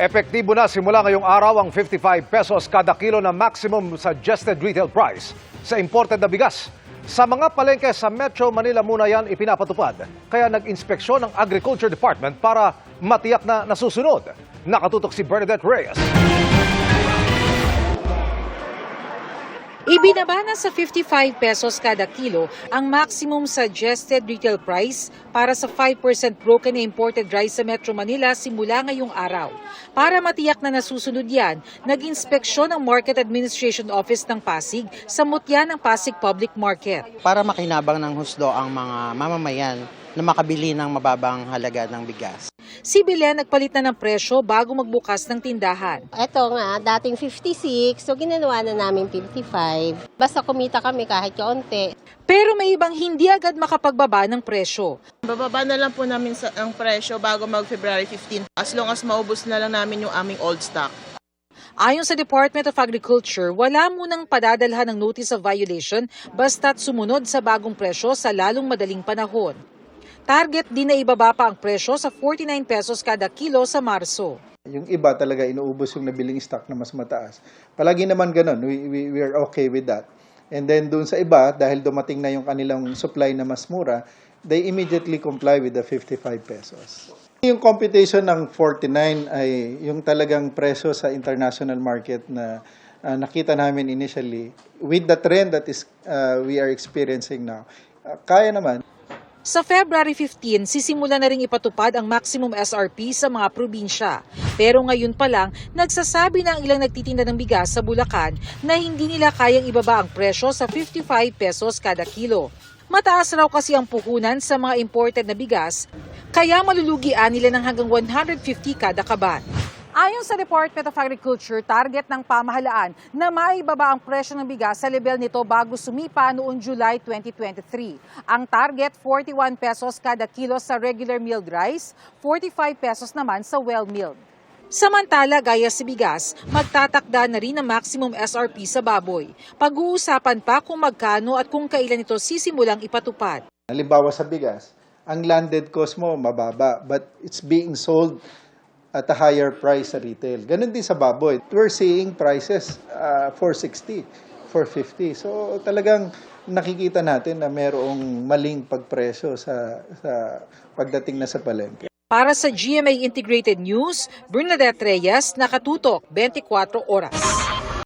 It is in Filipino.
Epektibo na simula ngayong araw ang 55 pesos kada kilo na maximum suggested retail price sa imported na bigas. Sa mga palengke sa Metro Manila muna yan ipinapatupad. Kaya nag-inspeksyon ng Agriculture Department para matiyak na nasusunod. Nakatutok si Bernadette Reyes. Ibinaba na sa 55 pesos kada kilo ang maximum suggested retail price para sa 5% broken na imported rice sa Metro Manila simula ngayong araw. Para matiyak na nasusunod yan, nag-inspeksyon ang Market Administration Office ng Pasig sa mutya ng Pasig Public Market. Para makinabang ng husdo ang mga mamamayan na makabili ng mababang halaga ng bigas. Si Belen nagpalit na ng presyo bago magbukas ng tindahan. Ito nga, dating 56, so ginawa na namin 55. Basta kumita kami kahit kaunti. Pero may ibang hindi agad makapagbaba ng presyo. Bababa na lang po namin ang presyo bago mag-February 15 as long as maubos na lang namin yung aming old stock. Ayon sa Department of Agriculture, wala munang padadalhan ng notice of violation basta't sumunod sa bagong presyo sa lalong madaling panahon. Target din na ibaba pa ang presyo sa 49 pesos kada kilo sa Marso. Yung iba talaga inuubos yung nabiling stock na mas mataas. Palagi naman ganun, we are okay with that. And then doon sa iba, dahil dumating na yung kanilang supply na mas mura, they immediately comply with the 55 pesos. Yung computation ng 49 ay yung talagang presyo sa international market na nakita namin initially. With the trend that is we are experiencing now, kaya naman. Sa February 15, sisimula na ring ipatupad ang maximum SRP sa mga probinsya. Pero ngayon pa lang, nagsasabi na ang ilang nagtitinda ng bigas sa Bulacan na hindi nila kayang ibaba ang presyo sa 55 pesos kada kilo. Mataas raw kasi ang puhunan sa mga imported na bigas, kaya malulugian nila ng hanggang 150 kada kaban. Ayon sa Department of Agriculture, target ng pamahalaan na maibaba ang presyo ng bigas sa level nito bago sumipa noong July 2023. Ang target, 41 pesos kada kilo sa regular milled rice, 45 pesos naman sa well-milled. Samantala, gaya sa bigas, magtatakda na rin ang maximum SRP sa baboy. Pag-uusapan pa kung magkano at kung kailan ito sisimulang ipatupad. Halimbawa sa bigas, ang landed cost mo mababa but it's being sold at a higher price sa retail. Ganun din sa baboy. We're seeing prices 460, 450. So talagang nakikita natin na mayroong maling pagpresyo sa pagdating na sa palengke. Para sa GMA Integrated News, Bernadette Reyes, Nakatutok, 24 Oras.